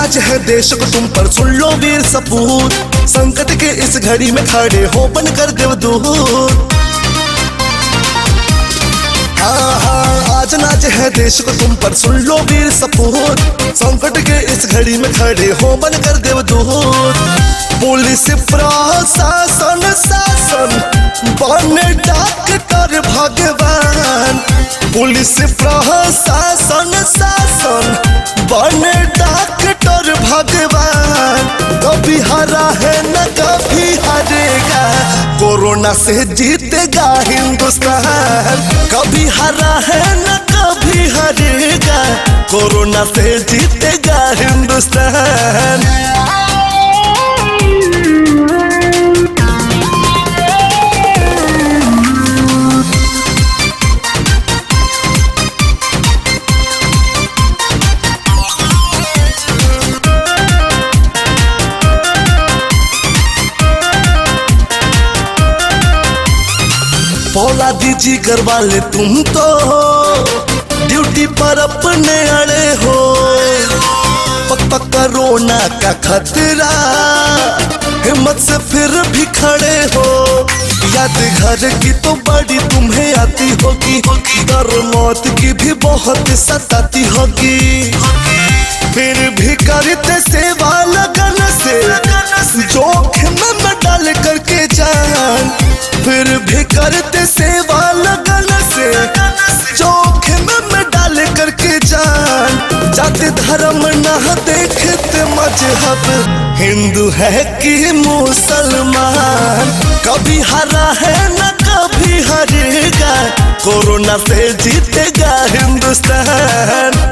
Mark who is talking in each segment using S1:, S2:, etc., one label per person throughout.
S1: नाज है देश को तुम पर, सुन लो वीर सपूत। संकट के इस घड़ी में खड़े हो बनकर देवदूत। हाँ, आज नाज है देश को तुम पर, सुन लो वीर सपूत। संकट के इस घड़ी में खड़े हो बनकर देवदूत। पुलिस प्रशासन शासन बने डॉक्टर भगवान। पुलिस प्रशासन शासन बने डॉक्टर भगवान। कभी हारा है न कभी हारेगा, कोरोना से जीतेगा हिंदुस्तान। कभी हारा है न कभी हारेगा, कोरोना से जीतेगा हिंदुस्तान। पौला दीजी करवा ले तुम तो ड्यूटी पर अपने अड़े हो। पक कोरोना का खतरा, हिम्मत से फिर भी खड़े हो। याद घर की तो बड़ी तुम्हें आती होगी, डर मौत की भी बहुत सताती होगी। फिर भी करते सेवा लगन से, जोखिम में डाल करके जान। फिर भी करते सेवा लगन से, जोखिम में डाल करके जान। जाति धर्म न देखते मजहब, हिंदू है कि मुसलमान। कभी हारा है न कभी हारेगा, कोरोना से जीतेगा हिंदुस्तान।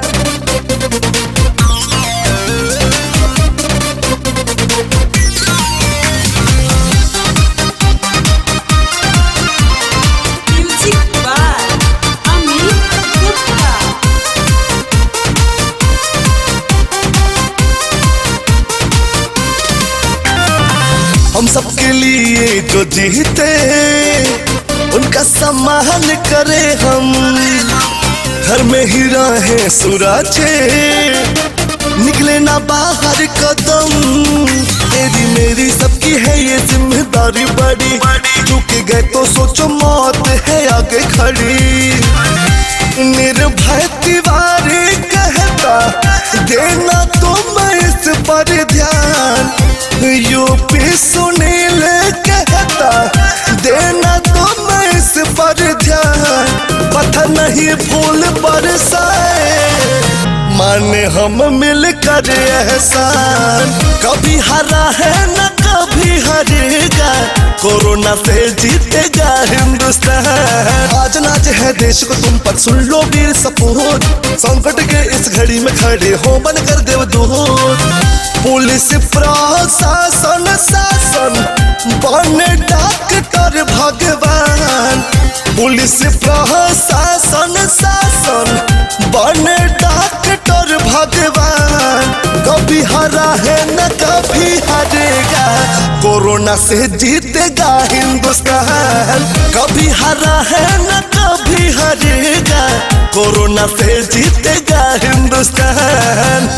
S1: हम सबके लिए जो जीते, उनका सम्मान करें हम। घर में ही रहे सुरक्षे, निकले ना बाहर कदम। तेरी मेरी सबकी है ये जिम्मेदारी बड़ी, चूक गए तो सोचो मौत है आगे खड़ी। निर्भय तिवारी कहता, देना तुम इस पर ध्यान। यूपी सुनील कहता, देना तुम इस पर ध्यान। पत्थर नहीं फूल बरसाए, माने हम मिलकर एहसान। कभी हारा है न कभी हारेगा, कोरोना से जीतेगा हिंदुस्तान। आज नाज है देश को तुम पर, सुन लो वीर सपूत। संकट के इस घड़ी में खड़े हो बनकर देवदूत। पुलिस प्रशासन शासन बने डॉक्टर भगवान। पुलिस प्रशासन शासन बने डॉक्टर भगवान। कभी हारा है न कभी हारेगा, कोरोना से जीतेगा हिंदुस्तान। कभी हारा है न कभी हारेगा, कोरोना से जीतेगा हिंदुस्तान।